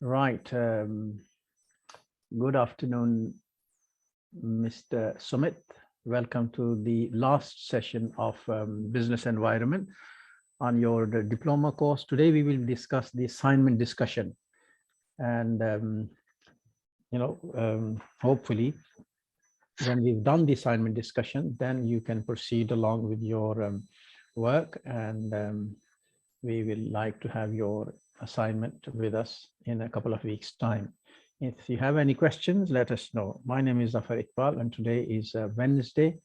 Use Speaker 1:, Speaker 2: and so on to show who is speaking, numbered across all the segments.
Speaker 1: Right. Good afternoon, Mr. Sumit. Welcome to the last session of Business Environment on your diploma course. Today we will discuss the assignment discussion, and hopefully when we've done the assignment discussion, then you can proceed along with your work, and we will like to have your assignment with us in a couple of weeks' time. If you have any questions, let us know. My name is Zafar Iqbal, and today is Wednesday,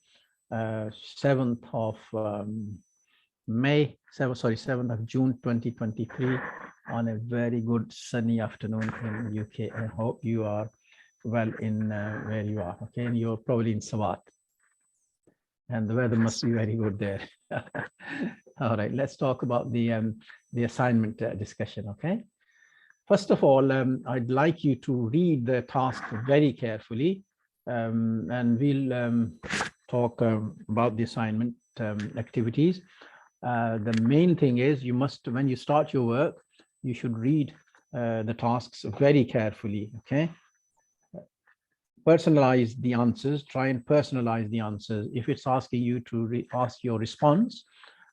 Speaker 1: 7th of June 2023, on a very good sunny afternoon in UK. I hope you are well in where you are. Okay, and you're probably in Sawat, and the weather must be very good there. All right, let's talk about the assignment discussion. Okay, first of all, I'd like you to read the task very carefully, and we'll talk about the assignment activities. The main thing is you must, when you start your work, you should read the tasks very carefully. Okay, personalize the answers, try and personalize the answers. If it's asking you to ask your response,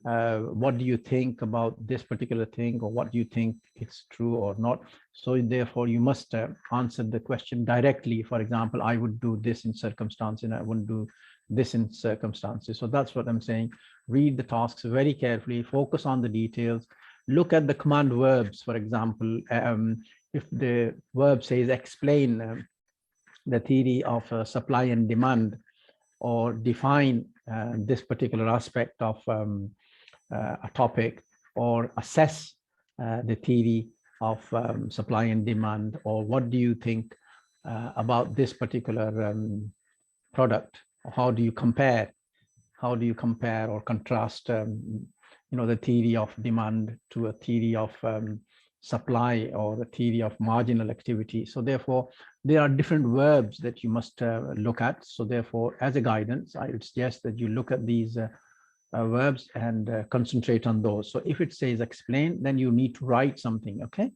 Speaker 1: what do you think about this particular thing, or what do you think it's true or not? So therefore you must answer the question directly. For example, I would do this in circumstances and I wouldn't do this in circumstances. So that's what I'm saying. Read the tasks very carefully, focus on the details, look at the command verbs. For example, if the verb says explain the theory of supply and demand, or define this particular aspect of a topic, or assess the theory of supply and demand, or what do you think about this particular product? How do you compare or contrast the theory of demand to a theory of supply, or the theory of marginal activity? So therefore there are different verbs that you must look at. So therefore, as a guidance, I would suggest that you look at these verbs and concentrate on those. So if it says explain, then you need to write something. Okay,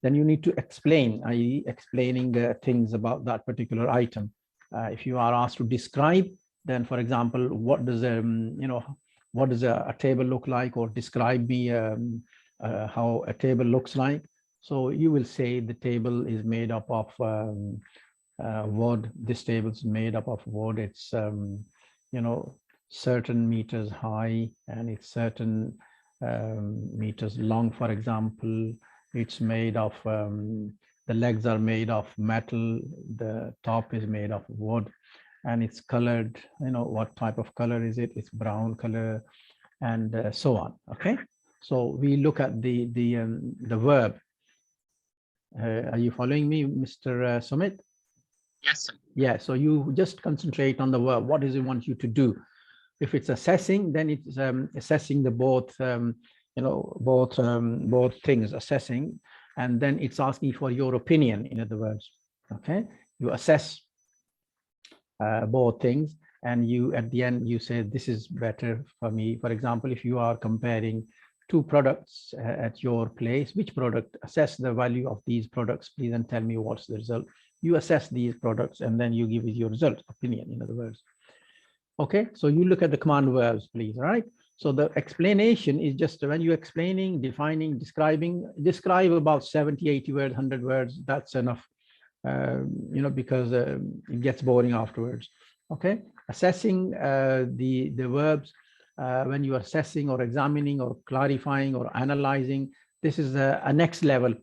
Speaker 1: then you need to explain, i.e. explaining things about that particular item. If you are asked to describe, then for example, what does a table look like, or describe me how a table looks like. So you will say the table is made up of wood. This table is made up of wood. It's certain meters high, and it's certain meters long. For example, it's made of the legs are made of metal, the top is made of wood, and it's colored. What type of color is it? It's brown color, and so on. Okay, so we look at the verb. Are you following me, Mr. Sumit?
Speaker 2: Yes, sir.
Speaker 1: Yeah, so you just concentrate on the verb. What does it want you to do? If it's assessing, then it's assessing the both things, assessing, and then it's asking for your opinion, in other words. Okay, you assess both things, and you, at the end, you say this is better for me. For example, if you are comparing two products at your place, which product, assess the value of these products, please, and tell me what's the result. You assess these products, and then you give it your result, opinion, in other words. Okay, so you look at the command verbs, please. All right, so the explanation is just when you're explaining, defining, describing, describe about 70, 80 words, 100 words. That's enough, because it gets boring afterwards. Okay, assessing the verbs, when you are assessing or examining or clarifying or analyzing, this is a next level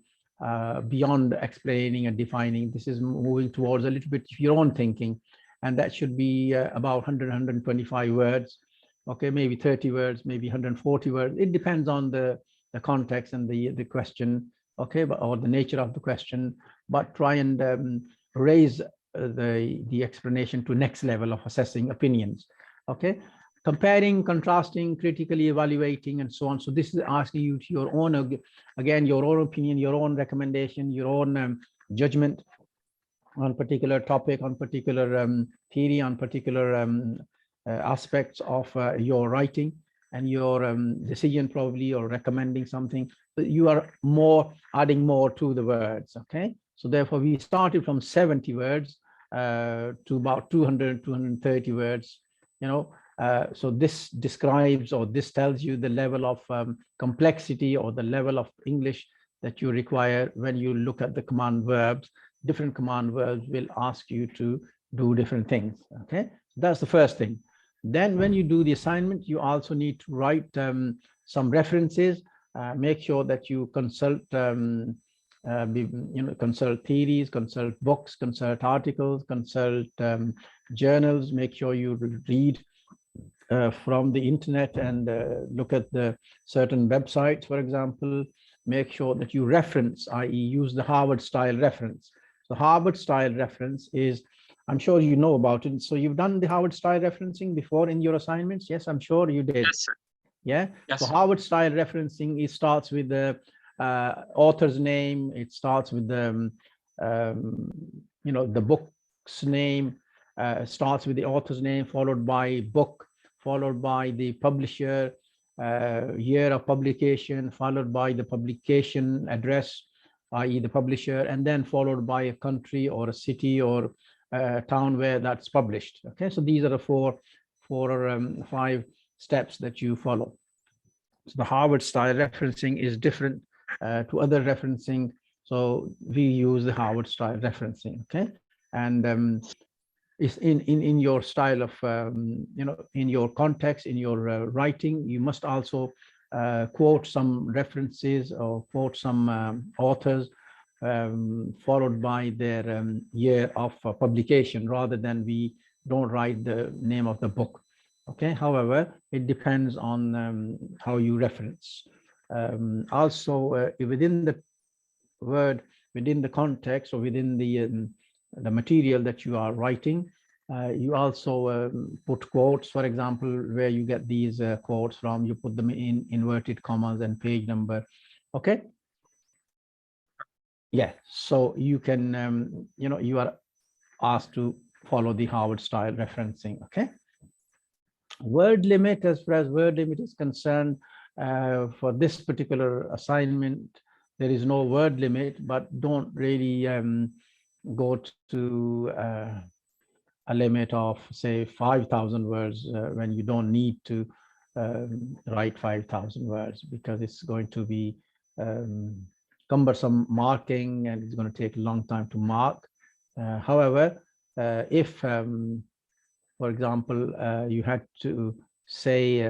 Speaker 1: beyond explaining and defining. This is moving towards a little bit of your own thinking, and that should be about 100, 125 words. Okay, maybe 30 words, maybe 140 words. It depends on the context and the question, okay, or the nature of the question. But try and raise the explanation to next level of assessing opinions. Okay, comparing, contrasting, critically evaluating, and so on. So this is asking you to your own, again, your own opinion, your own recommendation, your own judgment on particular topic, on particular theory, on particular aspects of your writing. and your decision probably, or recommending something, but you are more adding more to the words. Okay, so therefore we started from 70 words to about 200, 230 words, you know. So this describes, or this tells you the level of complexity or the level of English that you require when you look at the command verbs. Different command verbs will ask you to do different things. Okay, that's the first thing. Then when you do the assignment, you also need to write some references. Make sure that you consult consult theories, consult books, consult articles, consult journals. Make sure you read from the internet and look at the certain websites, for example. Make sure that you reference, i.e. use the Harvard style reference. So Harvard style reference is, I'm sure you know about it. So you've done the Harvard style referencing before in your assignments. Yes, I'm sure you did.
Speaker 2: Yes, sir.
Speaker 1: Yeah.
Speaker 2: Yes.
Speaker 1: So Harvard style referencing, it starts with the author's name. It starts with the the book's name. Starts with the author's name, followed by book, followed by the publisher, year of publication, followed by the publication address, i.e. the publisher, and then followed by a country or a city or a town where that's published. Okay, so these are the four or five steps that you follow. So the Harvard style referencing is different to other referencing. So we use the Harvard style referencing. Okay, and is in your style of in your context, in your writing, you must also quote some references or quote some authors, followed by their year of publication, rather than we don't write the name of the book. Okay, however, it depends on how you reference. Also within the word, within the context, or within the material that you are writing, you also put quotes, for example, where you get these quotes from, you put them in inverted commas and page number. Okay. Yeah, so you can, you are asked to follow the Harvard style referencing. Okay. Word limit, as far as word limit is concerned, for this particular assignment, there is no word limit, but don't really go to a limit of, say, 5,000 words when you don't need to write 5,000 words, because it's going to be cumbersome marking and it's going to take a long time to mark. However, if, for example, you had to say,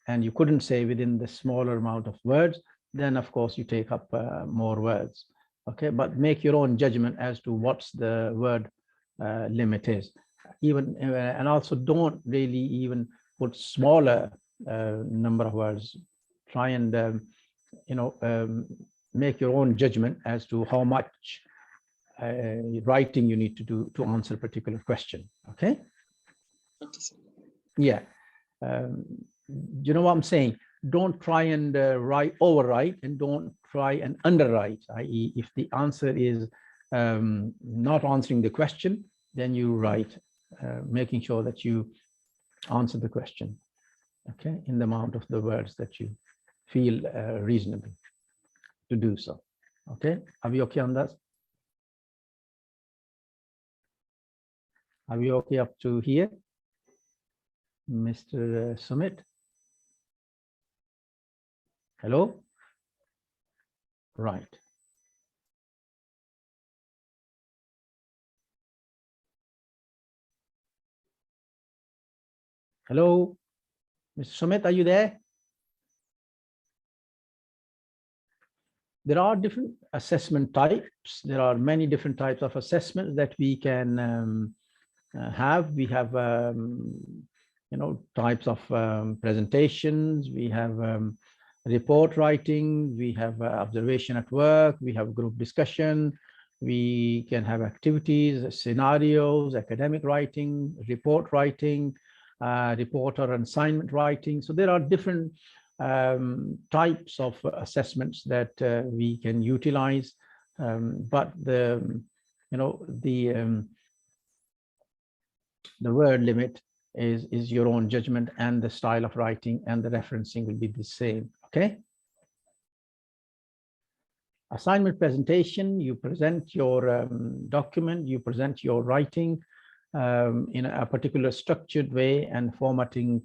Speaker 1: and you couldn't say within the smaller amount of words, then of course you take up more words. Okay, but make your own judgment as to what's the word limit is. Even and also don't really even put smaller number of words. Try and make your own judgment as to how much writing you need to do to answer a particular question. Okay. Yeah. You know what I'm saying? Don't try and overwrite, and don't try and underwrite, i.e. if the answer is not answering the question, then you write, making sure that you answer the question, okay, in the amount of the words that you feel reasonable to do so. Okay, are we okay on that? Are we okay up to here, Mr. Sumit? Hello? Right. Hello, Mr. Sumit, are you there? There are different assessment types. There are many different types of assessments that we can have. We have, types of presentations. We have report writing. We have observation at work. We have group discussion. We can have activities, scenarios, academic writing, report writing, report or assignment writing. So there are different types of assessments that we can utilize, but the word limit is your own judgment, and the style of writing and the referencing will be the same. Okay. Assignment presentation, you present your document, you present your writing in a particular structured way, and formatting,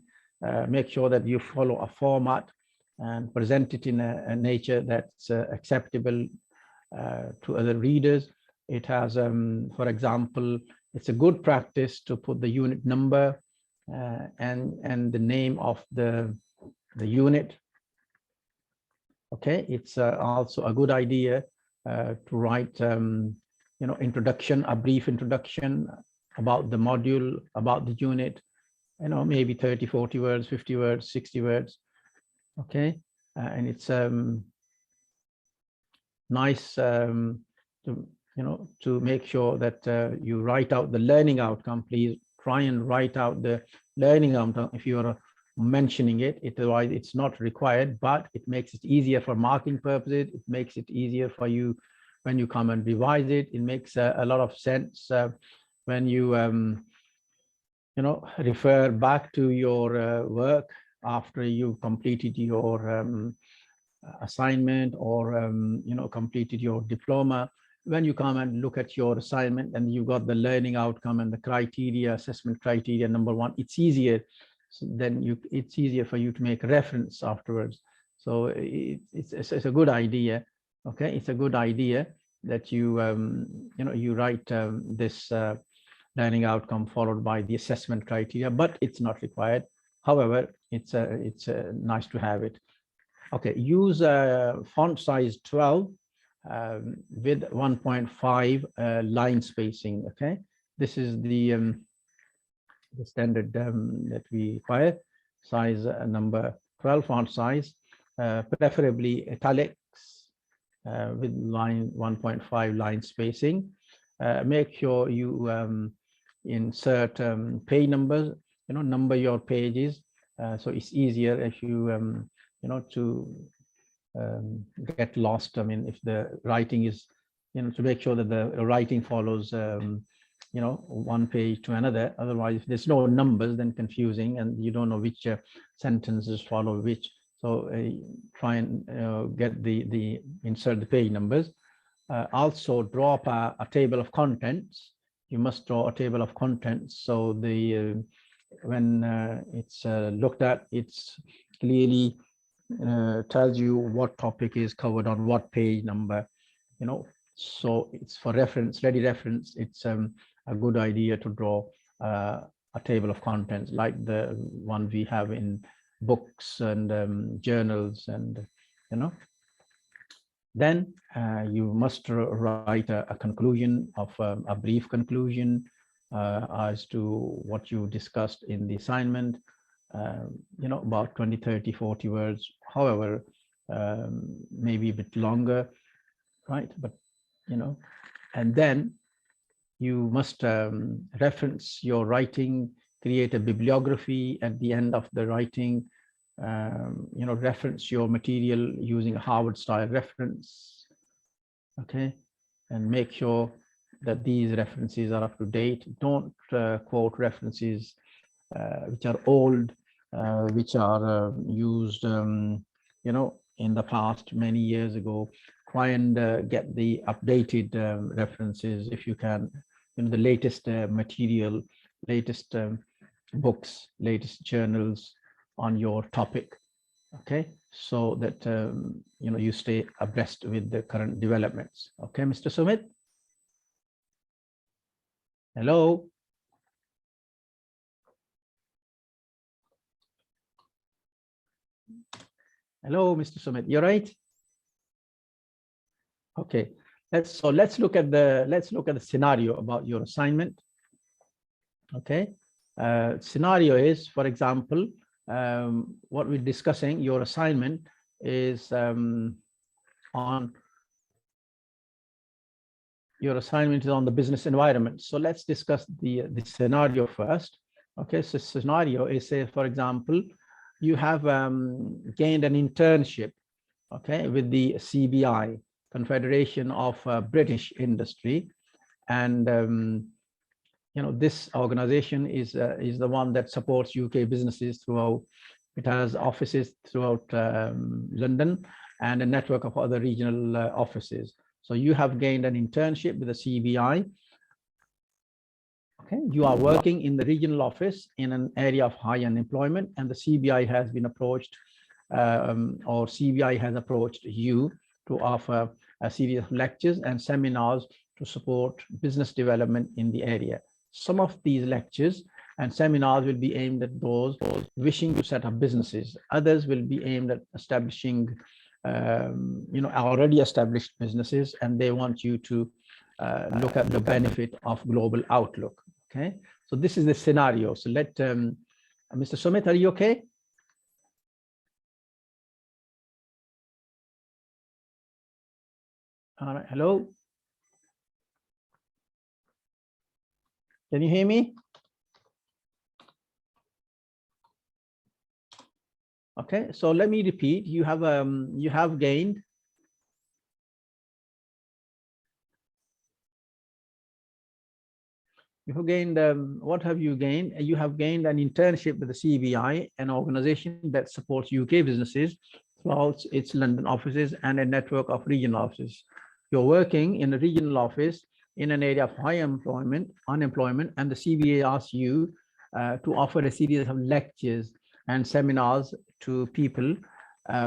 Speaker 1: make sure that you follow a format and present it in a nature that's acceptable to other readers. It has, for example, it's a good practice to put the unit number and the name of the unit. Okay, it's also a good idea to write, introduction, a brief introduction about the module, about the unit, maybe 30, 40 words, 50 words, 60 words. Okay, and it's nice to make sure that you write out the learning outcome. Please try and write out the learning outcome if you are mentioning it. Otherwise, it's not required, but it makes it easier for marking purposes. It makes it easier for you when you come and revise it. It makes a lot of sense when you refer back to your work after you've completed your assignment or completed your diploma. When you come and look at your assignment and you got the learning outcome and the criteria, assessment criteria, number one, it's easier. So then it's easier for you to make reference afterwards. So it's a good idea. Okay, it's a good idea that you you write this learning outcome followed by the assessment criteria, but it's not required. However, it's nice to have it. Okay, use font size 12 with 1.5 line spacing. Okay, this is the standard that we require. Size number 12 font size, preferably italics with line 1.5 line spacing. Make sure you insert page numbers, number your pages, so it's easier if you to get lost. I mean, if the writing is, to make sure that the writing follows one page to another. Otherwise, if there's no numbers, then confusing and you don't know which sentences follow which. So try and get the insert the page numbers. Also draw up a table of contents. You must draw a table of contents, so the when it's looked at, it's clearly tells you what topic is covered on what page number. So it's for reference, ready reference. It's a good idea to draw a table of contents like the one we have in books and journals, and then you must write a conclusion of a brief conclusion as to what you discussed in the assignment, about 20, 30, 40 words, however, maybe a bit longer, right? But, and then you must reference your writing, create a bibliography at the end of the writing, reference your material using a Harvard style reference. Okay, and make sure that these references are up to date. Don't quote references which are old, which are used in the past many years ago. Try and get the updated references if you can, the latest material, latest books, latest journals on your topic. Okay, so that you stay abreast with the current developments. Okay, Mr. Sumit. Hello. Hello, Mr. Sumit. You're right. Okay. Let's look at the scenario about your assignment. Okay. Scenario is, for example, what we're discussing. Your assignment is on the business environment. So let's discuss the scenario first. Okay. So scenario is, say, for example, you have gained an internship, okay, with the CBI, Confederation of British Industry, and this organization is the one that supports UK businesses throughout. It has offices throughout London and a network of other regional offices. So you have gained an internship with the CBI. Okay, you are working in the regional office in an area of high unemployment, and the CBI has been approached, or CBI has approached you to offer a series of lectures and seminars to support business development in the area. Some of these lectures and seminars will be aimed at those wishing to set up businesses. Others will be aimed at establishing, already established businesses, and they want you to look at the benefit of global outlook. Okay, so this is the scenario. So let Mr. Sumit, are you okay? All right, hello. Can you hear me? Okay, so let me repeat. You have gained. You have gained, what have you gained? You have gained an internship with the CBI, an organization that supports UK businesses throughout its London offices and a network of regional offices. You're working in a regional office in an area of high unemployment, and the CBI asks you to offer a series of lectures and seminars to people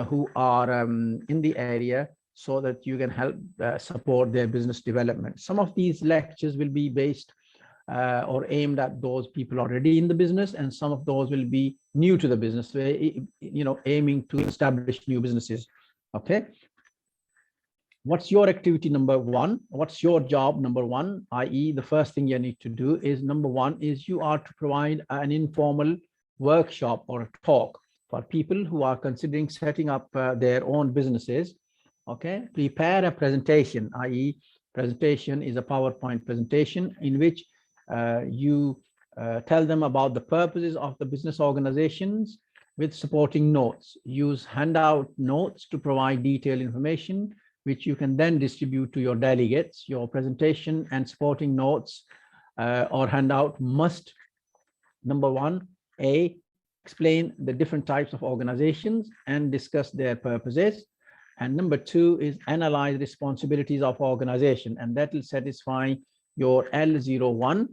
Speaker 1: who are in the area, so that you can help support their business development. Some of these lectures will be based or aimed at those people already in the business, and some of those will be new to the business, aiming to establish new businesses. Okay. What's your activity number one? What's your job number one? I.e., the first thing you need to do is, number one is you are to provide an informal workshop or a talk for people who are considering setting up their own businesses. Okay. Prepare a presentation, i.e., presentation is a PowerPoint presentation in which you tell them about the purposes of the business organizations with supporting notes. Use handout notes to provide detailed information, which you can then distribute to your delegates. Your presentation and supporting notes or handout must, number one, explain the different types of organizations and discuss their purposes. And number two is analyze responsibilities of organization, and that will satisfy your L01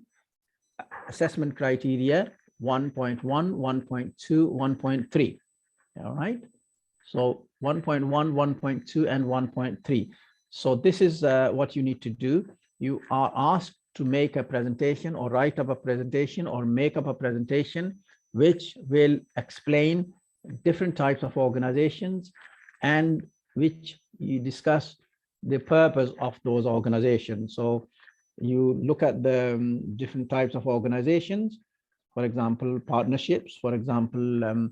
Speaker 1: assessment criteria 1.1, 1.2, 1.3. All right. So 1.1, 1.2, and 1.3. So this is what you need to do. You are asked to make a presentation or write up a presentation or make up a presentation which will explain different types of organizations and which you discuss the purpose of those organizations. So you look at the different types of organizations, for example, partnerships, for example,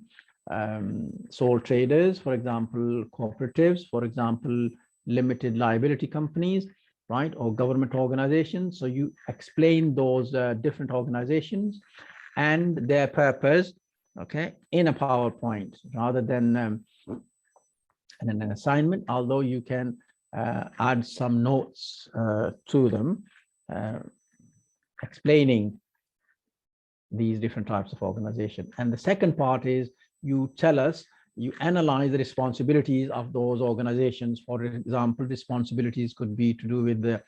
Speaker 1: sole traders, for example, cooperatives, for example, limited liability companies, right, or government organizations. So you explain those different organizations and their purpose, okay, in a PowerPoint rather than an assignment, although you can add some notes to them explaining these different types of organization. And the second part is you tell us, you analyze the responsibilities of those organizations. For example, responsibilities could be to do with the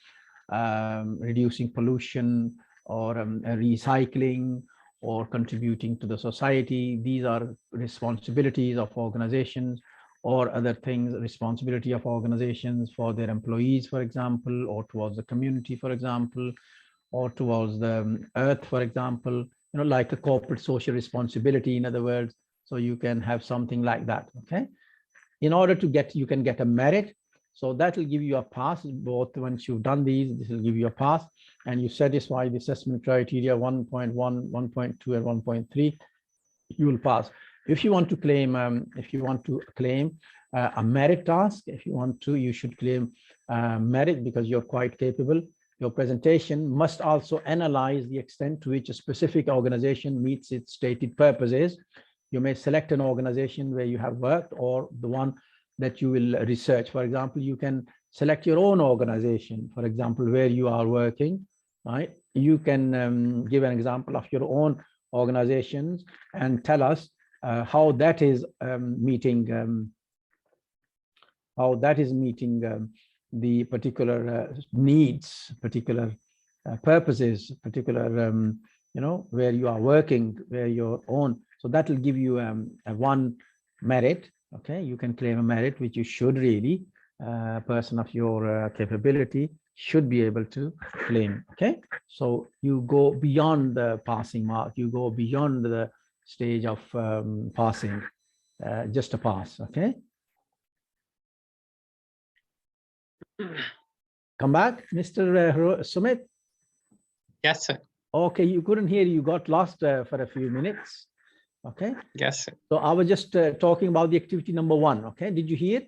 Speaker 1: reducing pollution or recycling or contributing to the society. These are responsibilities of organizations, or other things, responsibility of organizations for their employees, for example, or towards the community, for example, or towards the earth, for example, like a corporate social responsibility, in other words. So you can have something like that, okay? In order to get, you can get a merit. So that will give you a pass. Both once you've done these, this will give you a pass, and you satisfy the assessment criteria 1.1, 1.2, and 1.3, you will pass. If you want to claim, a merit task, if you want to, you should claim merit because you're quite capable. Your presentation must also analyze the extent to which a specific organization meets its stated purposes. You may select an organization where you have worked or the one that you will research. For example, you can select your own organization, for example, where you are working, right? You can give an example of your own organizations and tell us how that is meeting the particular needs, particular purposes, particular where you are working, where your own. So that will give you a one merit. Okay, you can claim a merit, which you should really, a person of your capability should be able to claim. Okay, so you go beyond the passing mark, you go beyond the stage of passing, just a pass. Okay, come back, Mr. Sumit.
Speaker 2: Yes, sir.
Speaker 1: Okay, you couldn't hear, you got lost for a few minutes. Okay.
Speaker 2: Yes, sir.
Speaker 1: So I was just talking about the activity number 1. Okay, did you hear?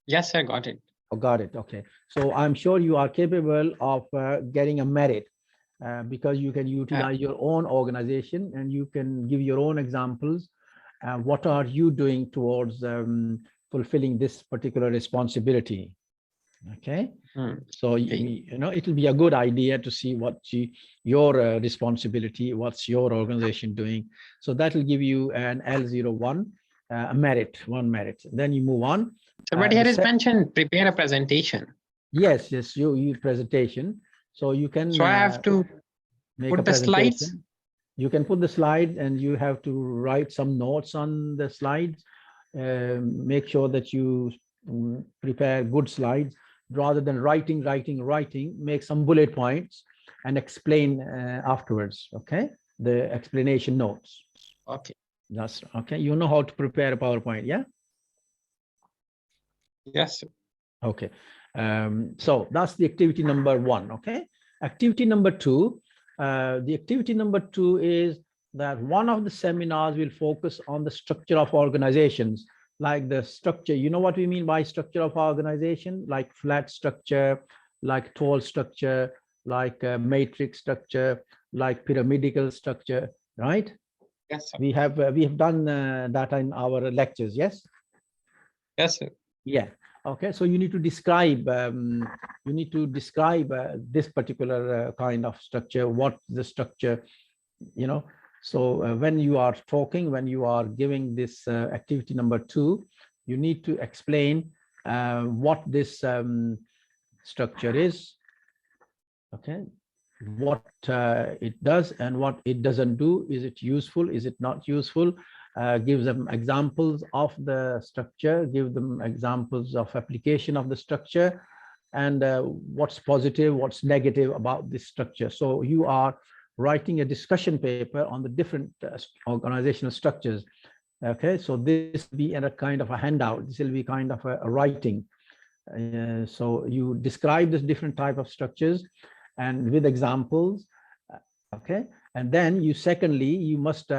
Speaker 2: Yes, sir, got it.
Speaker 1: Oh, got it. Okay, so I'm sure you are capable of getting a merit because you can utilize your own organization and you can give your own examples. What are you doing towards fulfilling this particular responsibility? Okay, so it will be a good idea to see what your responsibility, what's your organization doing. So that will give you an L01 a merit, 1 merit. Then you move on.
Speaker 2: So but here is mentioned prepare a presentation.
Speaker 1: Yes, you presentation. So you can
Speaker 2: so I have to
Speaker 1: make
Speaker 2: put
Speaker 1: a
Speaker 2: the slides.
Speaker 1: You can put the slide and you have to write some notes on the slides. Make sure that you prepare good slides rather than writing, make some bullet points and explain afterwards. Okay, the explanation notes.
Speaker 2: Okay.
Speaker 1: That's okay. You know how to prepare a PowerPoint, yeah?
Speaker 2: Yes, sir.
Speaker 1: Okay. So that's the activity number 1. Okay. Activity number 2. The activity number 2 is that one of the seminars will focus on the structure of organizations, like the structure. You know what we mean by structure of organization, like flat structure, like tall structure, like a matrix structure, like pyramidal structure, right?
Speaker 2: Yes, sir.
Speaker 1: We have done that in our lectures. Yes.
Speaker 2: Yes, sir.
Speaker 1: Yeah. Okay. So you need to describe. This particular kind of structure. What the structure, So when you are talking, when you are giving this activity number 2, you need to explain what this structure is. Okay. What it does and what it doesn't do. Is it useful? Is it not useful? Give them examples of the structure, give them examples of application of the structure, and what's positive, what's negative about this structure. So you are writing a discussion paper on the different organizational structures. Okay, so this will be in a kind of a handout. This will be kind of a writing. So you describe this different type of structures and with examples. Okay, and then you must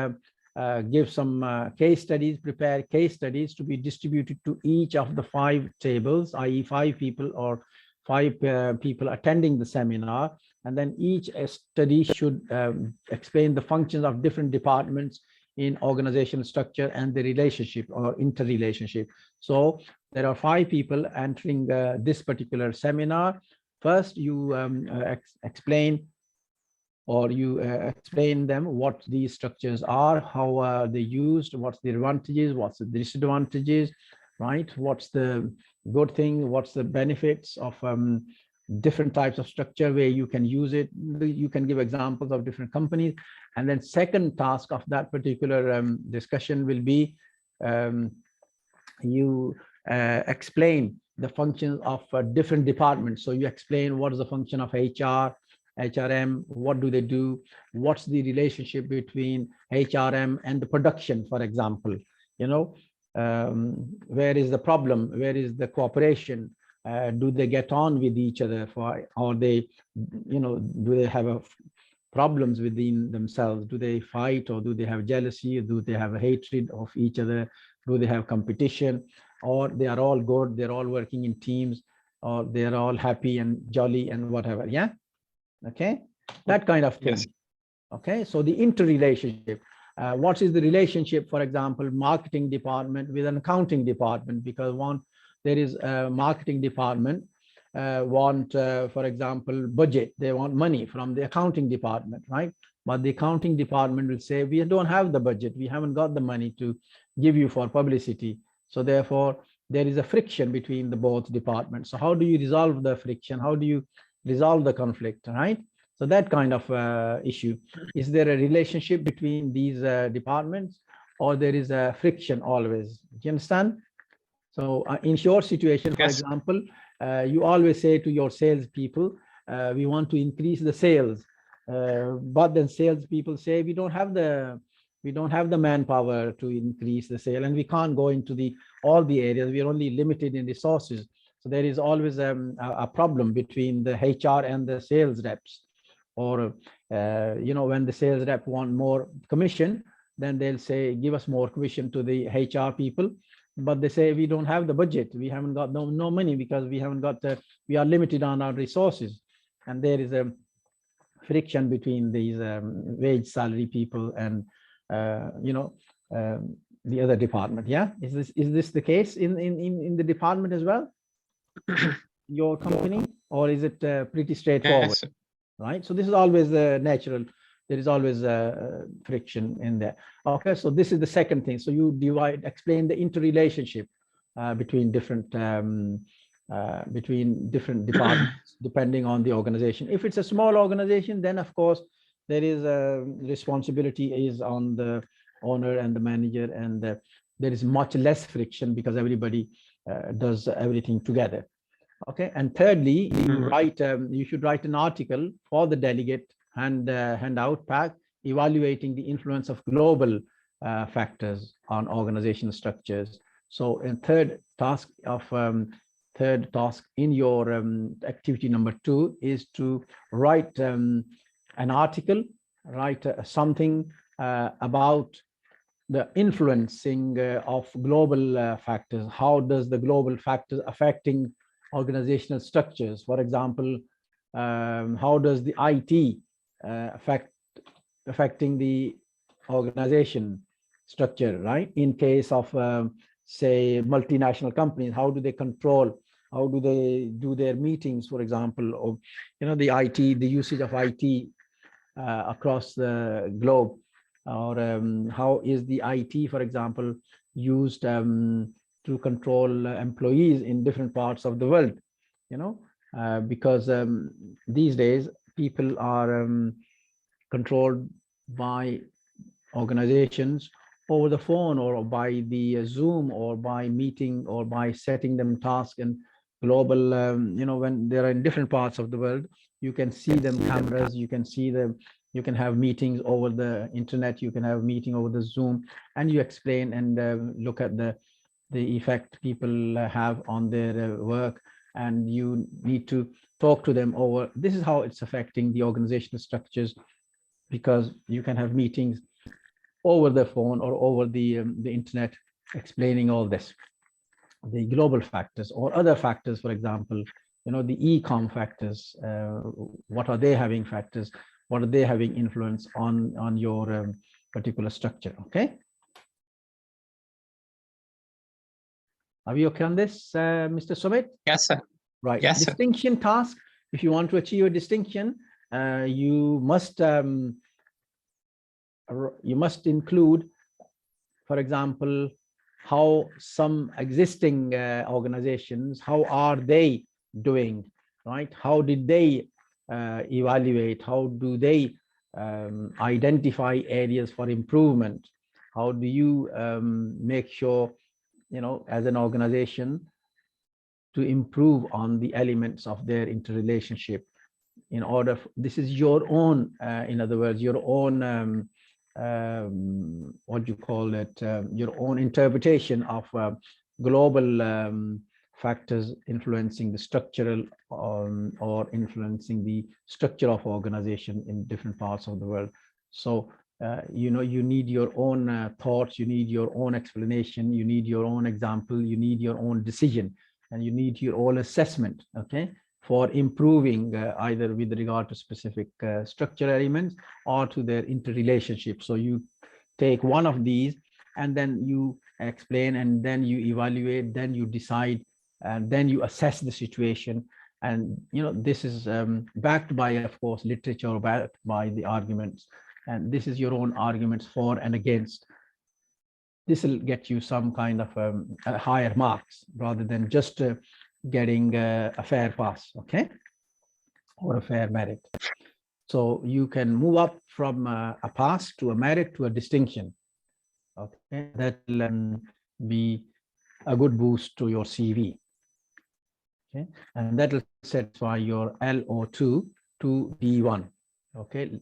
Speaker 1: give some case studies, prepare case studies to be distributed to each of the 5 tables, i.e. 5 people or 5 people attending the seminar. And then each study should explain the functions of different departments in organizational structure and the relationship or interrelationship. So there are 5 people entering this particular seminar. First, you explain them what these structures are, how they're used, what's the advantages, what's the disadvantages, right? What's the good thing, what's the benefits of different types of structure where you can use it. You can give examples of different companies. And then second task of that particular discussion will be you explain the functions of different departments. So you explain what is the function of HR, HRM, what do they do, what's the relationship between HRM and the production, for example, where is the problem, where is the cooperation, do they get on with each other, or they, do they have problems within themselves, do they fight, or do they have jealousy, do they have a hatred of each other, do they have competition, or they are all good, they're all working in teams, or they're all happy and jolly and whatever. Yeah. Okay, that kind of thing. Yes. Okay, so the interrelationship, what is the relationship, for example, marketing department with an accounting department? Because there is a marketing department want, for example, budget. They want money from the accounting department, right? But the accounting department will say, we don't have the budget. We haven't got the money to give you for publicity. So therefore, there is a friction between the both departments. So how do you resolve the friction? How do you resolve the conflict, right? So that kind of issue. Is there a relationship between these departments, or there is a friction always? Do you understand? So in your situation, for
Speaker 2: Yes.
Speaker 1: example, you always say to your salespeople, we want to increase the sales, but then salespeople say we don't have the manpower to increase the sale, and we can't go into all the areas. We are only limited in resources. So there is always a problem between the HR and the sales reps. Or when the sales rep want more commission, then they'll say, give us more commission to the HR people. But they say, we don't have the budget. We haven't got no money because we haven't got we are limited on our resources. And there is a friction between these wage salary people and the other department. Yeah, is this the case in the department as well, your company, or is it pretty straightforward?
Speaker 2: Yes.
Speaker 1: Right? So this is always natural. There is always friction in there. Okay, so this is the second thing. So you explain the interrelationship between different departments depending on the organization. If it's a small organization, then of course there is a responsibility is on the owner and the manager, and there is much less friction because everybody does everything together. Okay, and thirdly, you should write an article for the delegate handout pack evaluating the influence of global factors on organizational structures. So in third task in your activity number 2 is to write an article, write something about the influencing of global factors. How does the global factors affecting organizational structures? For example, how does the IT affecting the organization structure, right? In case of say multinational companies, how do they control, how do they do their meetings, for example, or the usage of IT across the globe, or how is the IT, for example, used to control employees in different parts of the world, because these days people are controlled by organizations over the phone, or by the Zoom, or by meeting, or by setting them tasks and global, when they're in different parts of the world, you can see them cameras, you can see them, you can have meetings over the internet, you can have meeting over the Zoom, and you explain and look at the effect people have on their work, and you need to talk to them over. This is how it's affecting the organizational structures, because you can have meetings over the phone or over the internet, explaining all this, the global factors or other factors. For example, the e-com factors, what are they having factors, what are they having influence on your particular structure? Okay, are we okay on this, Mr. Sumit?
Speaker 2: Yes, sir.
Speaker 1: Right.
Speaker 2: Yes, sir.
Speaker 1: Distinction task. If you want to achieve a distinction, you must include, for example, how some existing organizations, how are they doing, right? How did they evaluate? How do they identify areas for improvement? How do you make sure, as an organization, to improve on the elements of their interrelationship in order, this is your own, in other words, your own, what do you call it, your own interpretation of global factors influencing the structural or influencing the structure of organization in different parts of the world. So, you need your own thoughts, you need your own explanation, you need your own example, you need your own decision, and you need your own assessment, okay, for improving either with regard to specific structure elements or to their interrelationship. So you take one of these and then you explain, and then you evaluate, then you decide, and then you assess the situation, And this is backed by, of course, literature, backed by the arguments, and this is your own arguments for and against. This will get you some kind of higher marks rather than just getting a fair pass, okay, or a fair merit. So you can move up from a pass to a merit to a distinction, okay. That will be a good boost to your CV, okay, and that will satisfy your LO2 to D1, okay.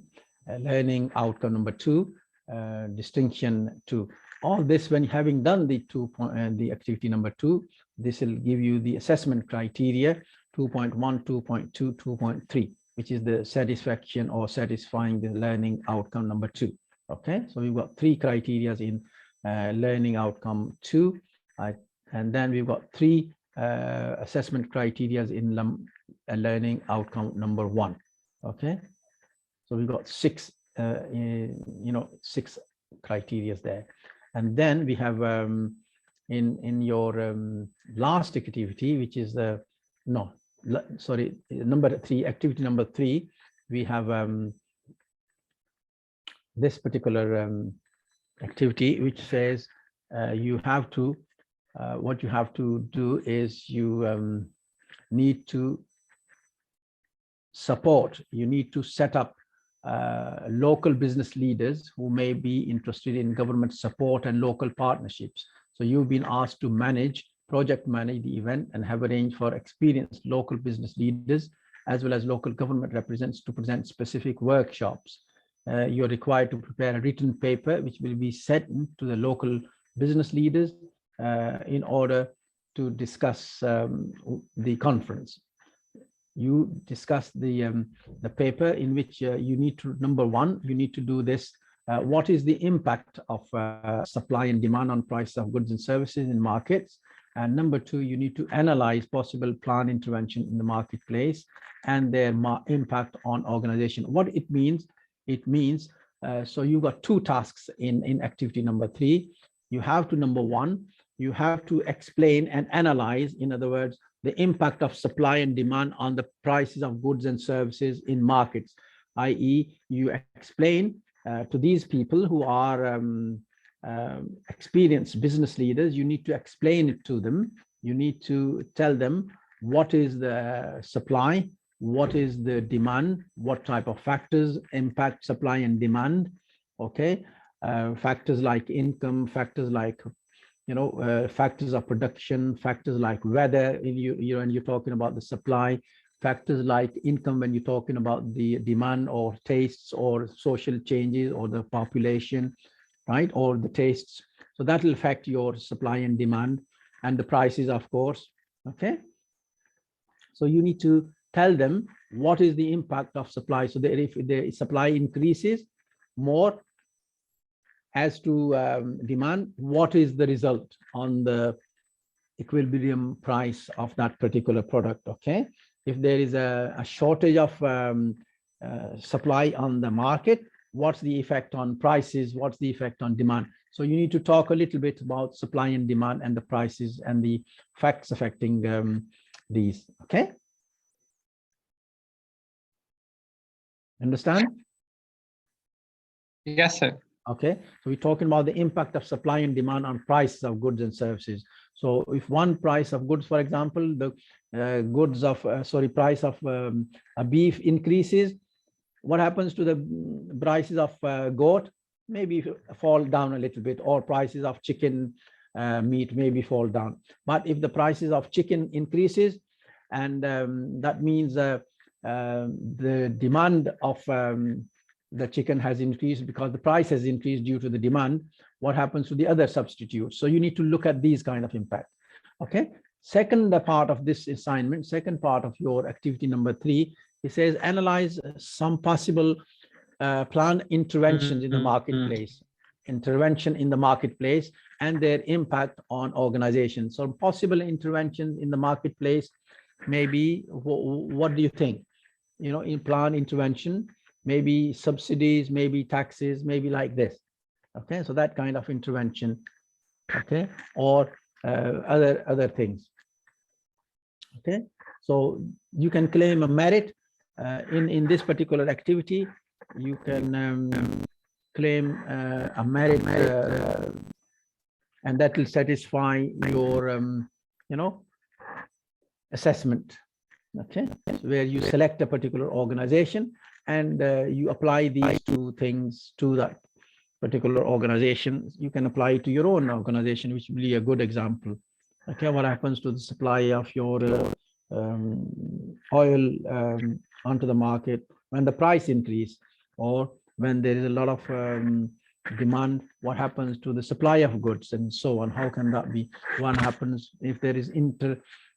Speaker 1: Learning outcome number 2, distinction 2. All this, when having done the the activity number 2, this will give you the assessment criteria 2.1, 2.2, 2.3, which is the satisfaction or satisfying the learning outcome number 2. Okay, so we've got 3 criteria in learning outcome 2, and then we've got 3 assessment criteria in learning outcome number 1. Okay, so we've got 6 6 criteria there. And then we have in your last activity, which is number 3, activity number 3, we have this particular activity, which says you have to what you have to do is you need to support, you need to set up local business leaders who may be interested in government support and local partnerships. So you've been asked to project manage the event and have arranged for experienced local business leaders as well as local government representatives to present specific workshops. You're required to prepare a written paper which will be sent to the local business leaders in order to discuss the conference. You discuss the paper in which you need to, number 1, you need to do this. What is the impact of supply and demand on price of goods and services in markets? And number 2, you need to analyze possible plan intervention in the marketplace and their impact on organization. What it means, so you've got 2 tasks in activity number 3. You have to, number 1, you have to explain and analyze, in other words, the impact of supply and demand on the prices of goods and services in markets, i.e. you explain to these people who are experienced business leaders, you need to explain it to them. You need to tell them what is the supply, what is the demand, what type of factors impact supply and demand, okay? Factors like income, factors like factors of production, factors like weather, when you're talking about the supply, factors like income when you're talking about the demand or tastes or social changes or the population, right, or the tastes. So that will affect your supply and demand and the prices, of course, okay? So you need to tell them what is the impact of supply. So that if the supply increases more as to demand, what is the result on the equilibrium price of that particular product, okay? If there is a shortage of supply on the market, what's the effect on prices, what's the effect on demand? So you need to talk a little bit about supply and demand and the prices and the facts affecting these, okay? Understand?
Speaker 2: Yes, sir.
Speaker 1: Okay, so we're talking about the impact of supply and demand on prices of goods and services. So if one price of goods, for example, the price of a beef increases, what happens to the prices of goat? Maybe fall down a little bit, or prices of chicken meat maybe fall down. But if the prices of chicken increases, and that means the demand of the chicken has increased because the price has increased due to the demand, what happens to the other substitutes? So you need to look at these kind of impact, okay? Second part of this assignment, second part of your activity number 3, it says analyze some possible planned interventions in the marketplace, intervention in the marketplace and their impact on organizations. So possible interventions in the marketplace, maybe, what do you think? In planned intervention, maybe subsidies, maybe taxes, maybe like this, okay? So that kind of intervention, okay? Or other things, okay? So you can claim a merit in this particular activity. You can claim a merit, and that will satisfy your, assessment. Okay, where you select a particular organization and you apply these two things to that particular organization. You can apply it to your own organization, which will be a good example. Okay, what happens to the supply of your oil onto the market when the price increase, or when there is a lot of demand, what happens to the supply of goods and so on? How can that be? What happens if there is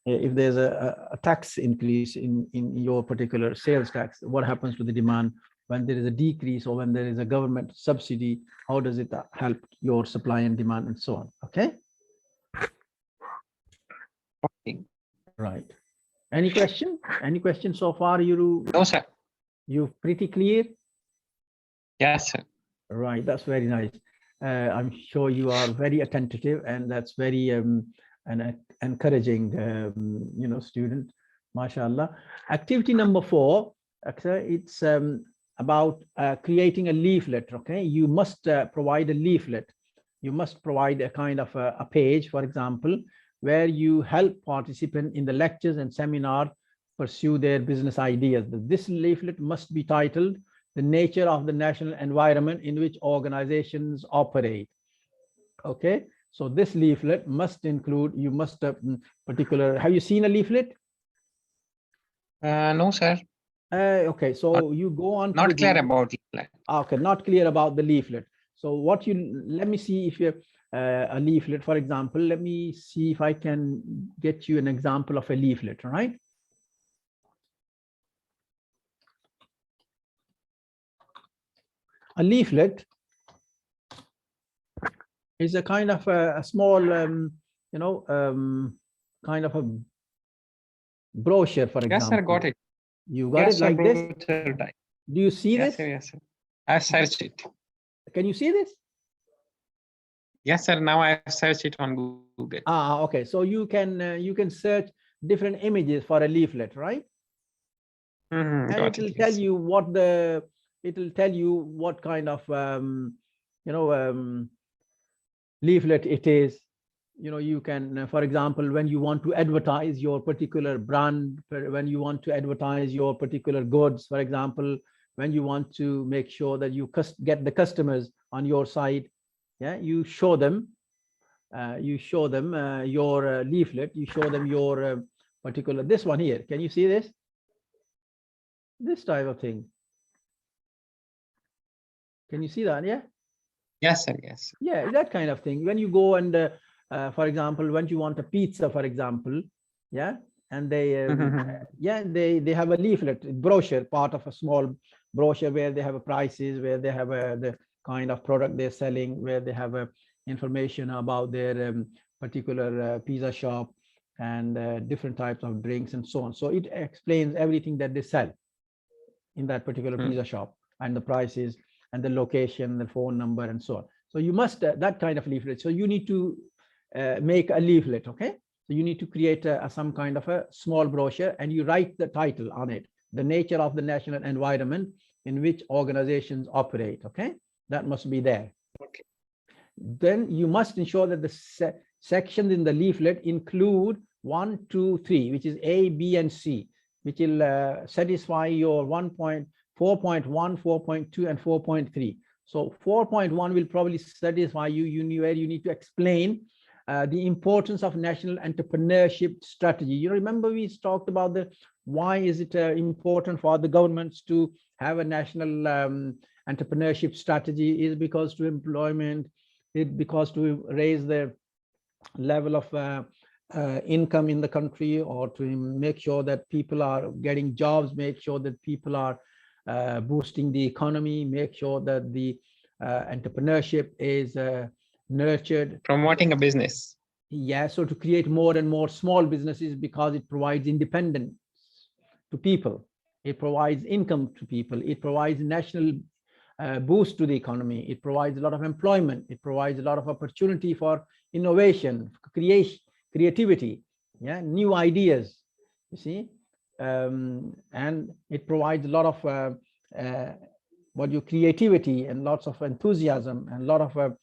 Speaker 1: if there's a tax increase in your particular sales tax? What happens to the demand when there is a decrease, or when there is a government subsidy? How does it help your supply and demand and so on? Okay.
Speaker 2: Okay.
Speaker 1: Right. Any question? Any question so far? You?
Speaker 2: No, sir.
Speaker 1: You pretty clear?
Speaker 2: Yes, sir.
Speaker 1: Right. That's very nice. I'm sure you are very attentive, and that's very an encouraging, student. MashaAllah. Activity number 4. It's about creating a leaflet. Okay, you must provide a leaflet. You must provide a kind of a page, for example, where you help participants in the lectures and seminar pursue their business ideas. This leaflet must be titled "The Nature of the National Environment in which Organizations Operate." Okay, so this leaflet must include, you must particular, have you seen a leaflet?
Speaker 2: No, sir.
Speaker 1: Okay, so you go on.
Speaker 2: Not clear about leaflet.
Speaker 1: Okay, not clear about the leaflet. So what you, let me see if you have a leaflet, for example. Let me see if I can get you an example of a leaflet, all right? A leaflet is a kind of a small, kind of a brochure, for example.
Speaker 2: Yes, sir, got it.
Speaker 1: You got it like this? Do you see this?
Speaker 2: Yes, sir, yes, sir. I searched it.
Speaker 1: Can you see this?
Speaker 2: Yes, sir. Now I searched it on Google.
Speaker 1: Okay. So you can search different images for a leaflet, right? And it will tell you what the, it will tell you what kind of leaflet it is. You can, for example, when you want to advertise your particular brand, when you want to advertise your particular goods, for example, when you want to make sure that you get the customers on your side, yeah, you show them your leaflet, you show them your particular, this one here. Can you see this? This type of thing. Can you see that? Yeah.
Speaker 2: Yes, sir. Yes.
Speaker 1: Yeah, that kind of thing. When you go and, for example, when you want a pizza, for example, yeah, and they, yeah, they have a leaflet, brochure, part of a small brochure where they have a prices, where they have the kind of product they're selling, where they have a information about their particular pizza shop and different types of drinks and so on. So it explains everything that they sell in that particular pizza shop, and the prices and the location, the phone number, and so on. So you must, that kind of leaflet. So you need to make a leaflet, okay? So you need to create some kind of a small brochure, and you write the title on it, "The Nature of the National Environment in which Organizations Operate," okay? That must be there.
Speaker 2: Okay.
Speaker 1: Then you must ensure that the sections in the leaflet include 1, 2, 3, which is A, B, and C, which will satisfy your 4.1, 4.2, and 4.3. So 4.1 will probably satisfy you, where you need to explain the importance of national entrepreneurship strategy. You remember we talked about why is it important for the governments to have a national entrepreneurship strategy? Is because to employment, because to raise the level of income in the country, or to make sure that people are getting jobs, make sure that people are boosting the economy, make sure that the entrepreneurship is nurtured.
Speaker 2: Promoting a business.
Speaker 1: Yeah, so to create more and more small businesses, because it provides independence to people, it provides income to people, it provides national boost to the economy, it provides a lot of employment, it provides a lot of opportunity for innovation, creativity, yeah, new ideas, you see. and it provides a lot of creativity and lots of enthusiasm and a lot of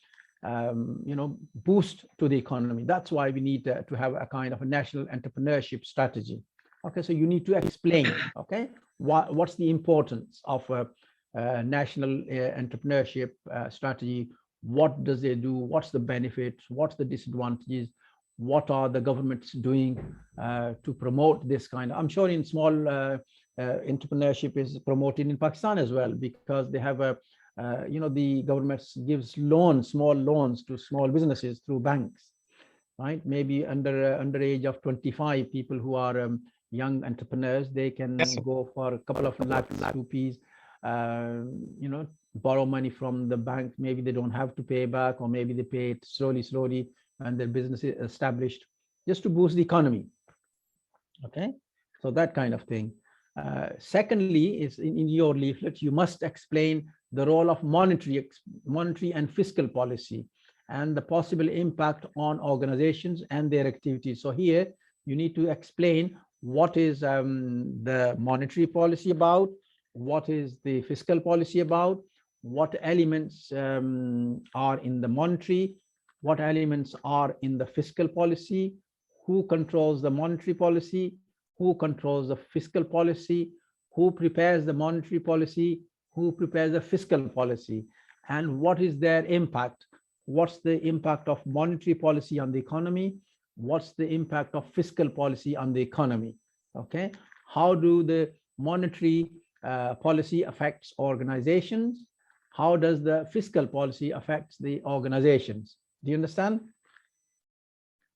Speaker 1: boost to the economy. That's why we need to have a kind of a national entrepreneurship strategy. Okay, so you need to explain, okay, what's the importance of a national entrepreneurship strategy. What does it do? What's the benefits? What's the disadvantages? What are the governments doing to promote this kind of? I'm sure in small entrepreneurship is promoted in Pakistan as well, because they have a the government gives loans, small loans to small businesses through banks, right? Maybe under age of 25, people who are young entrepreneurs, they can go for a couple of lakhs rupees, borrow money from the bank. Maybe they don't have to pay back, or maybe they pay it slowly, and their business is established, just to boost the economy. Okay, so that kind of thing. Secondly, is in your leaflet, you must explain the role of monetary and fiscal policy and the possible impact on organizations and their activities. So here you need to explain what is the monetary policy about, what is the fiscal policy about, what elements are in the monetary, what elements are in the fiscal policy, who controls the monetary policy, who controls the fiscal policy, who prepares the monetary policy, who prepares the fiscal policy, and what is their impact. What's the impact of monetary policy on the economy? What's the impact of fiscal policy on the economy? Okay, how do the monetary policy affects organizations? How does the fiscal policy affect the organizations? Do you understand?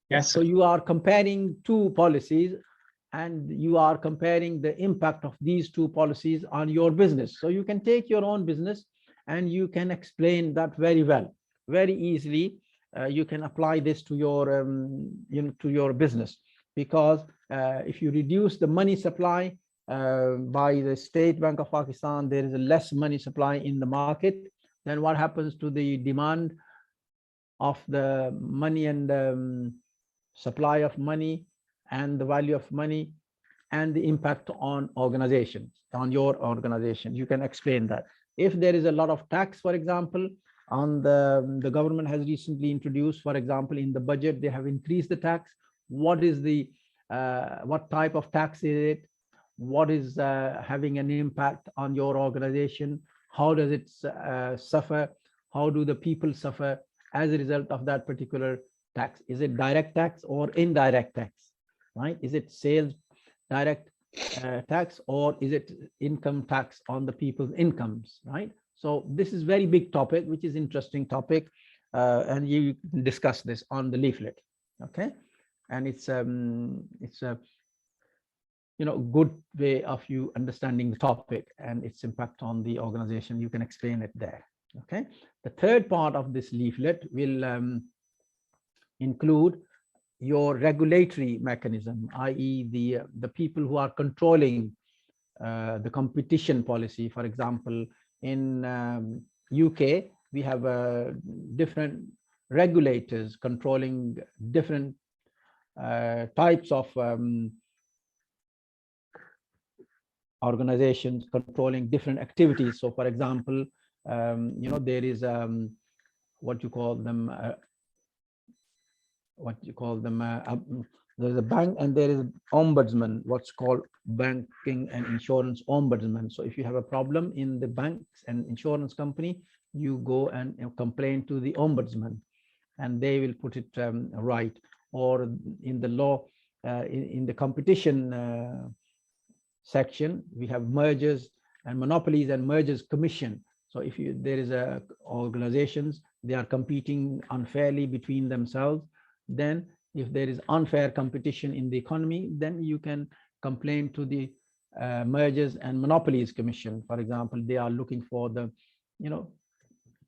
Speaker 2: Yes.
Speaker 1: So you are comparing two policies, and you are comparing the impact of these two policies on your business. So you can take your own business and you can explain that very well, very easily. You can apply this to your to your business, because if you reduce the money supply by the State Bank of Pakistan, there is a less money supply in the market. Then what happens to the demand of the money and supply of money and the value of money and the impact on organizations, on your organization? You can explain that. If there is a lot of tax, for example, on the government has recently introduced, for example, in the budget, they have increased the tax. What is the, what type of tax is it? What is having an impact on your organization? How does it suffer? How do the people suffer as a result of that particular tax? Is it direct tax or indirect tax, right? Is it sales direct tax, or is it income tax on the people's incomes, right? So this is very big topic, which is interesting topic, and you discuss this on the leaflet, okay? And it's a good way of you understanding the topic and its impact on the organization. You can explain it there, okay? The third part of this leaflet will include your regulatory mechanism, i.e. the people who are controlling the competition policy. For example, in UK, we have different regulators controlling different types of organizations, controlling different activities. So for example, there is what you call them, there's a bank and there is ombudsman, what's called banking and insurance ombudsman. So if you have a problem in the banks and insurance company, you go and complain to the ombudsman and they will put it right. Or in the law, in the competition section, we have mergers and monopolies and mergers commission. So if there is organizations, they are competing unfairly between themselves, then if there is unfair competition in the economy, then you can complain to the mergers and monopolies commission. For example, they are looking for the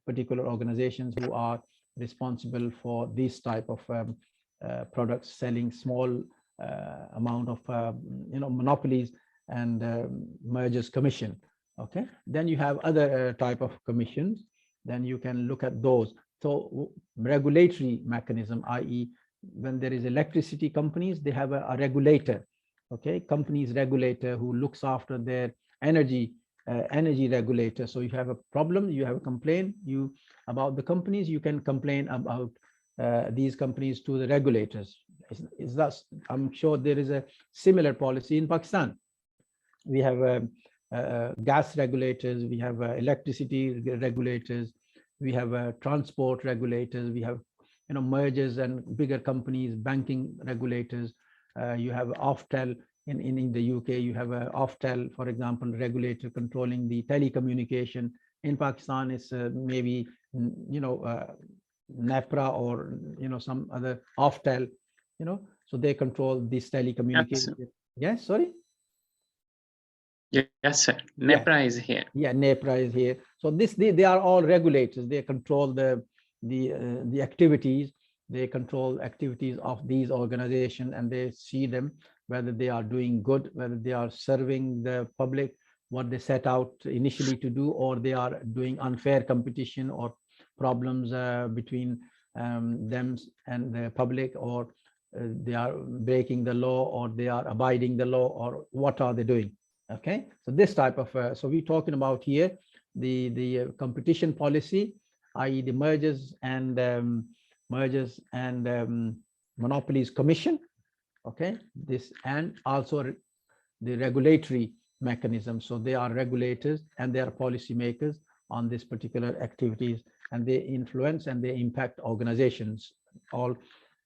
Speaker 1: particular organizations who are responsible for this type of products, selling small amount of monopolies and mergers commission. Okay, then you have other type of commissions, then you can look at those. So regulatory mechanism, i.e. when there is electricity companies, they have a regulator, okay, companies regulator who looks after their energy regulator. So you have a problem, you have a complaint about the companies, you can complain about these companies to the regulators. Is that, I'm sure there is a similar policy in Pakistan. We have gas regulators, we have electricity regulators, we have transport regulators, we have mergers and bigger companies, banking regulators. You have Oftel in the UK. You have a Oftel, for example, regulator controlling the telecommunication. In Pakistan, it's maybe NEPRA or some other Oftel. So they control this telecommunication. Yes, sorry.
Speaker 2: Yes, sir. NEPRA is here.
Speaker 1: Yeah, NEPRA is here. So they are all regulators. They control the activities. They control activities of these organizations, and they see them whether they are doing good, whether they are serving the public, what they set out initially to do, or they are doing unfair competition or problems between them and the public, or they are breaking the law, or they are abiding the law, or what are they doing? Okay, so this type of so we're talking about here the competition policy, i.e. the mergers and monopolies commission. Okay, this, and also the regulatory mechanism. So they are regulators and they are policy makers on this particular activities, and they influence and they impact organizations. All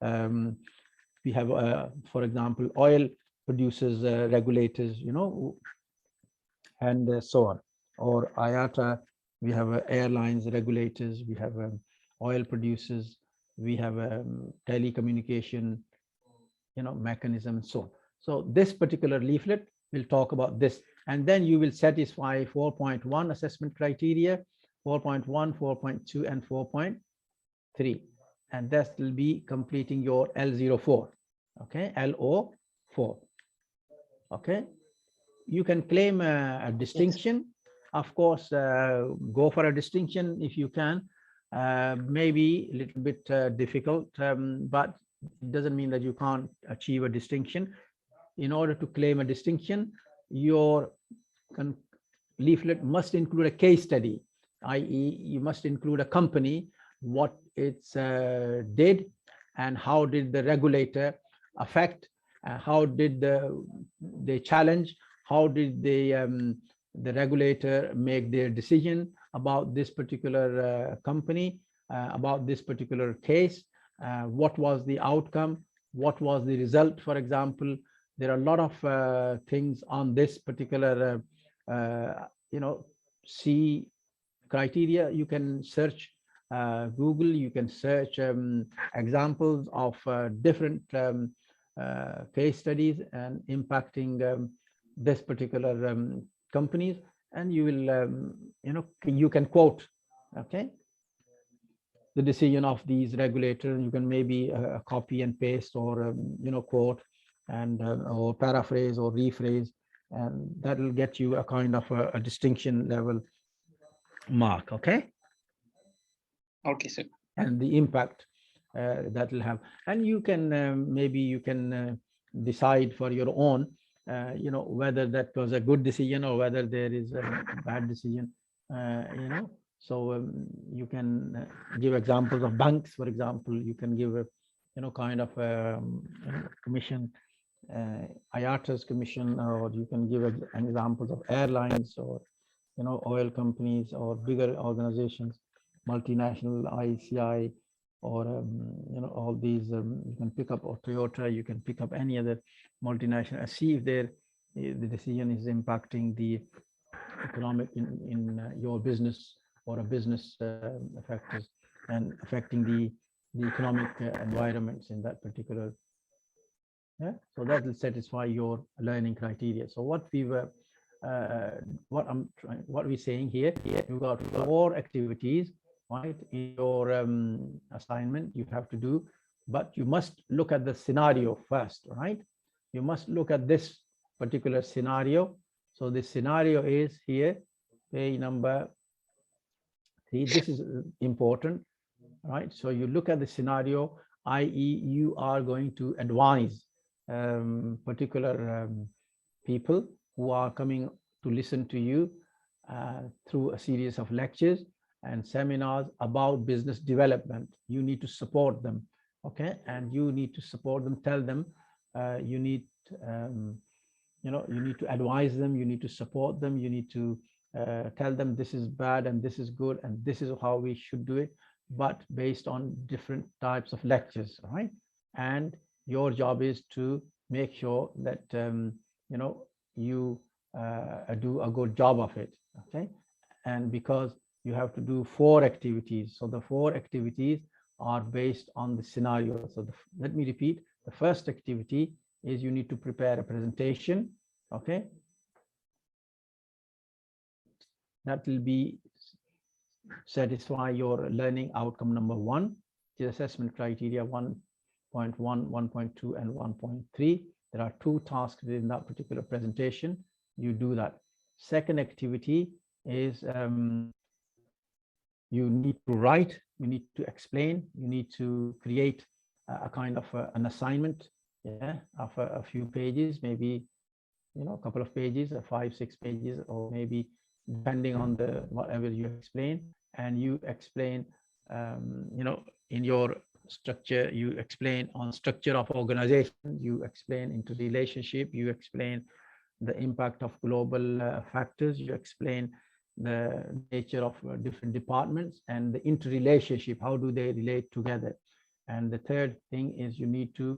Speaker 1: we have, for example, oil producers regulators, and so on. Or IATA, we have airlines regulators, we have oil producers, we have telecommunication, mechanism, and so on. So this particular leaflet will talk about this, and then you will satisfy 4.1 assessment criteria, 4.1, 4.2, and 4.3, and that will be completing your L04. Okay, LO4. Okay, you can claim a distinction. Of course, go for a distinction if you can. Maybe a little bit difficult, but it doesn't mean that you can't achieve a distinction. In order to claim a distinction, your leaflet must include a case study, i.e. you must include a company, what it's did, and how did the regulator affect, how did they challenge, how did the regulator make their decision about this particular company, about this particular case, what was the outcome, what was the result. For example, there are a lot of things on this particular C criteria. You can search Google, you can search examples of different case studies and impacting this particular companies, and you will you can quote, okay, the decision of these regulators. You can maybe copy and paste, or quote, and or paraphrase or rephrase, and that will get you a kind of a distinction level mark. Okay.
Speaker 2: Okay, sir.
Speaker 1: And the impact that will have, and you can maybe you can decide for your own, whether that was a good decision or whether there is a bad decision, so you can give examples of banks. For example, you can give a kind of commission, IATA's commission, or you can give examples of airlines, or oil companies, or bigger organizations, multinational, ICI, or all these. You can pick up, or Toyota, you can pick up any other multinational, and see if the decision is impacting the economic in your business, or a business factors, and affecting the economic environments in that particular. Yeah, so that will satisfy your learning criteria. So what we were what we're saying here, you've got 4 activities, right, in your assignment you have to do, but you must look at the scenario first, right? You must look at this particular scenario. So the scenario is here, page number 3. This is important, right? So you look at the scenario, i.e. you are going to advise particular people who are coming to listen to you through a series of lectures and seminars about business development. You need to support them, okay? And you need to support them, tell them, you need to advise them, you need to support them, you need to tell them this is bad and this is good and this is how we should do it, but based on different types of lectures, right? And your job is to make sure that you do a good job of it, okay? And because you have to do 4 activities, so the 4 activities are based on the scenario. So let me repeat. The first activity is you need to prepare a presentation, okay? That will be satisfy your learning outcome number 1, the assessment criteria 1.1, 1.2, and 1.3. There are 2 tasks in that particular presentation. You do that. Second activity is you need to write, you need to explain, you need to create a kind of an assignment, yeah, of a few pages, maybe a couple of pages, 5-6 pages, or maybe depending on the whatever you explain. And you explain in your structure, you explain on structure of organization, you explain into relationship, you explain the impact of global factors, you explain the nature of different departments and the interrelationship, how do they relate together. And the third thing is you need to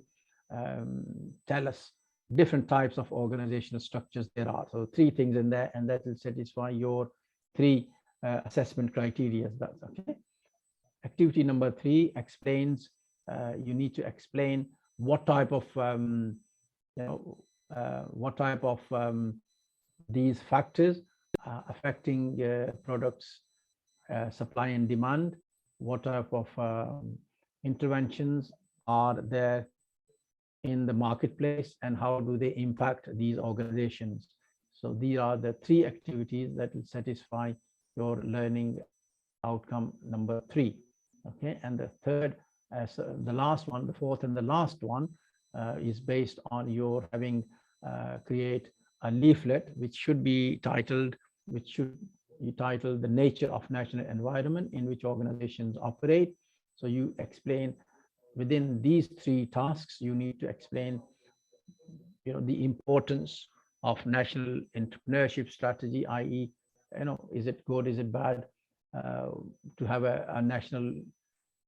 Speaker 1: tell us different types of organizational structures there are. So 3 things in there, and that will satisfy your 3 assessment criteria. That's okay. Activity number 3 explains, you need to explain what type of these factors affecting products supply and demand, what type of interventions are there in the marketplace, and how do they impact these organizations. So these are the 3 activities that will satisfy your learning outcome number 3, okay? And the third, the last one, the fourth and the last one is based on your having create a leaflet which should be titled, the nature of national environment in which organizations operate. So you explain within these 3 tasks, you need to explain the importance of national entrepreneurship strategy, i.e., is it good, is it bad to have a national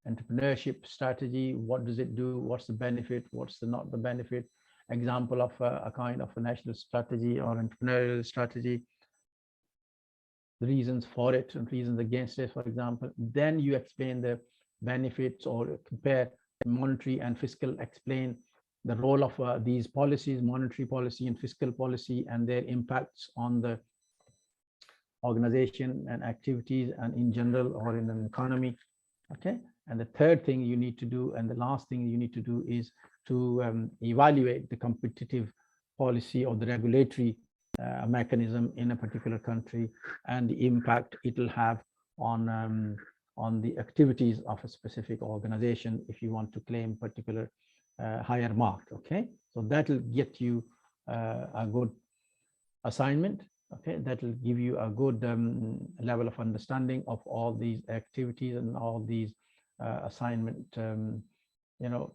Speaker 1: entrepreneurship strategy? What does it do? What's the benefit? What's not the benefit? Example of a kind of a national strategy or entrepreneurial strategy, the reasons for it and reasons against it, for example. Then you explain the benefits or compare monetary and fiscal, explain the role of these policies, monetary policy and fiscal policy, and their impacts on the organization and activities and in general or in an economy, okay? And the third thing you need to do, and the last thing you need to do, is to evaluate the competitive policy or the regulatory mechanism in a particular country and the impact it will have on the activities of a specific organization if you want to claim particular higher mark, okay? So that will get you a good assignment, okay? That will give you a good level of understanding of all these activities and all these assignment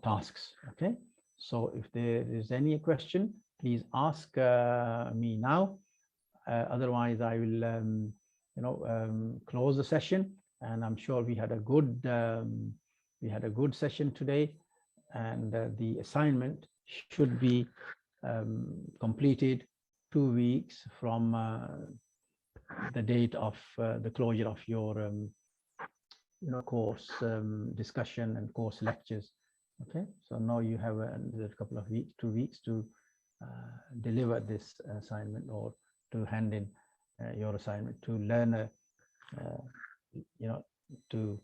Speaker 1: tasks, okay? So if there is any question, please ask me now. Otherwise, I will close the session. And I'm sure we had a good session today, and the assignment should be completed 2 weeks from the date of the closure of your course discussion and course lectures. Okay, so now you have a couple of weeks, 2 weeks to deliver this assignment, or to hand in your assignment to learner, to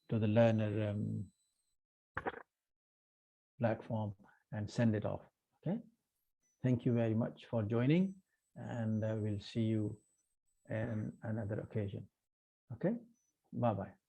Speaker 1: the learner platform, and send it off. Okay, thank you very much for joining, and we'll see you in another occasion. Okay, bye-bye.